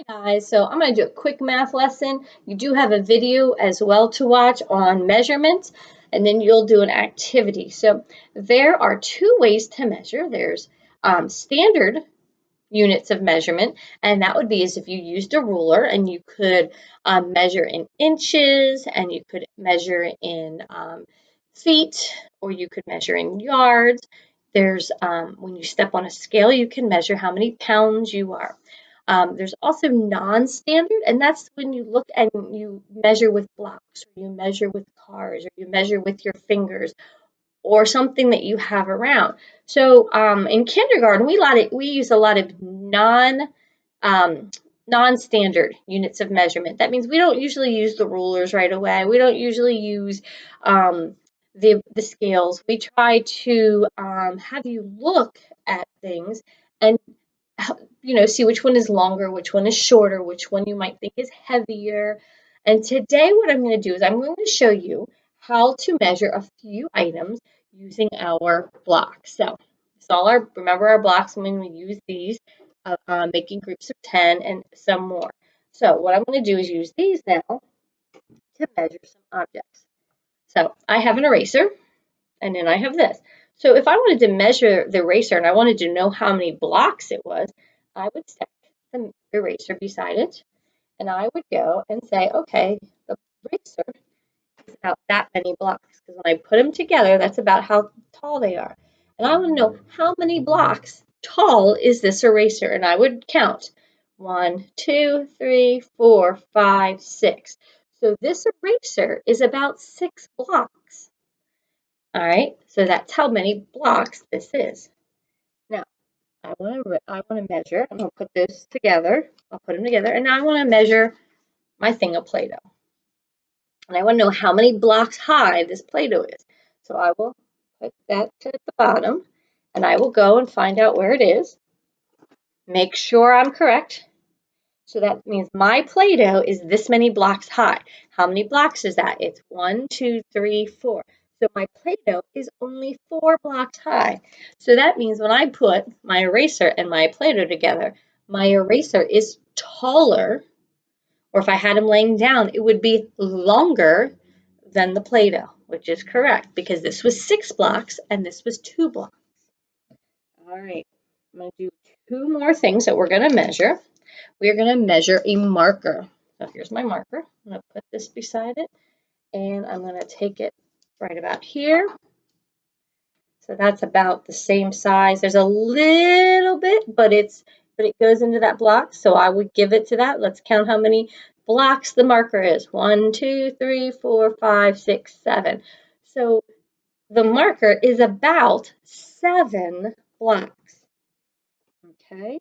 Guys, so I'm going to do a quick math lesson. You do have a video as well to watch on measurement, and then you'll do an activity. So there are two ways to measure. There's standard units of measurement, and that would be as if you used a ruler and you could measure in inches, and you could measure in feet, or you could measure in yards. There's when you step on a scale, you can measure how many pounds you are. There's also non-standard, and that's when you look and you measure with blocks, or you measure with cars, or you measure with your fingers, or something that you have around. So in kindergarten, we use a lot of um, non-standard units of measurement. That means we don't usually use the rulers right away. We don't usually use the scales. We try to have you look at things and see which one is longer, which one is shorter, which one you might think is heavier. And today what I'm going to do is I'm going to show you how to measure a few items using our blocks. So remember our blocks when we use these, making groups of 10 and some more. So what I'm going to do is use these now to measure some objects. So I have an eraser, and then I have this. So if I wanted to measure the eraser and I wanted to know how many blocks it was, I would stack the eraser beside it, and I would go and say, okay, the eraser is about that many blocks, because when I put them together, that's about how tall they are. And I want to know how many blocks tall is this eraser, and I would count 1, 2, 3, 4, 5, 6. So this eraser is about 6 blocks. All right, so that's how many blocks this is. Now, I want to measure. I'm going to put this together. I'll put them together, and now I want to measure my thing of Play-Doh. And I want to know how many blocks high this Play-Doh is. So I will put that at the bottom, and I will go and find out where it is. Make sure I'm correct. So that means my Play-Doh is this many blocks high. How many blocks is that? It's 1, 2, 3, 4. So my Play-Doh is only 4 blocks high. So that means when I put my eraser and my Play-Doh together, my eraser is taller, or if I had them laying down, it would be longer than the Play-Doh, which is correct because this was 6 blocks and this was 2 blocks. All right, I'm going to do 2 more things that we're going to measure. We're going to measure a marker. So here's my marker. I'm going to put this beside it, and I'm going to take it right about here. So that's about the same size. There's a little bit, but it goes into that block, so I would give it to that. Let's count how many blocks the marker is. 1, 2, 3, 4, 5, 6, 7. So the marker is about 7 blocks. Okay,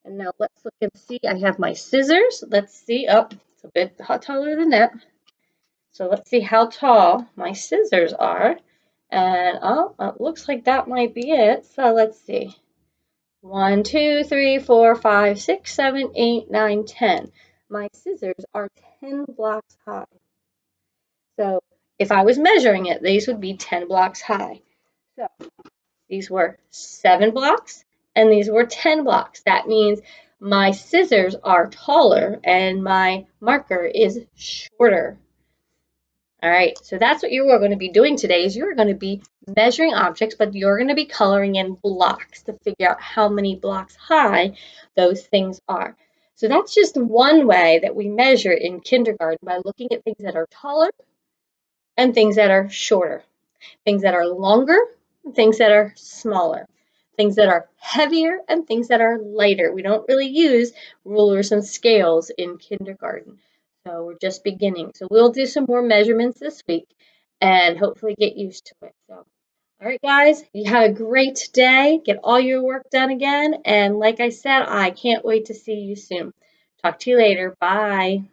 and now let's look and see. I have my scissors. Let's see. Oh, it's a bit taller than that. So let's see how tall my scissors are. And oh, it looks like that might be it. So let's see. 1, 2, 3, 4, 5, 6, 7, 8, 9, 10. My scissors are 10 blocks high. So if I was measuring it, these would be 10 blocks high. So these were 7 blocks and these were 10 blocks. That means my scissors are taller and my marker is shorter. All right, so that's what you are going to be doing today is you're going to be measuring objects, but you're going to be coloring in blocks to figure out how many blocks high those things are. So that's just one way that we measure in kindergarten, by looking at things that are taller and things that are shorter, things that are longer and things that are smaller, things that are heavier and things that are lighter. We don't really use rulers and scales in kindergarten. So we're just beginning. So we'll do some more measurements this week and hopefully get used to it. So, all right, guys, you have a great day. Get all your work done again. And like I said, I can't wait to see you soon. Talk to you later. Bye.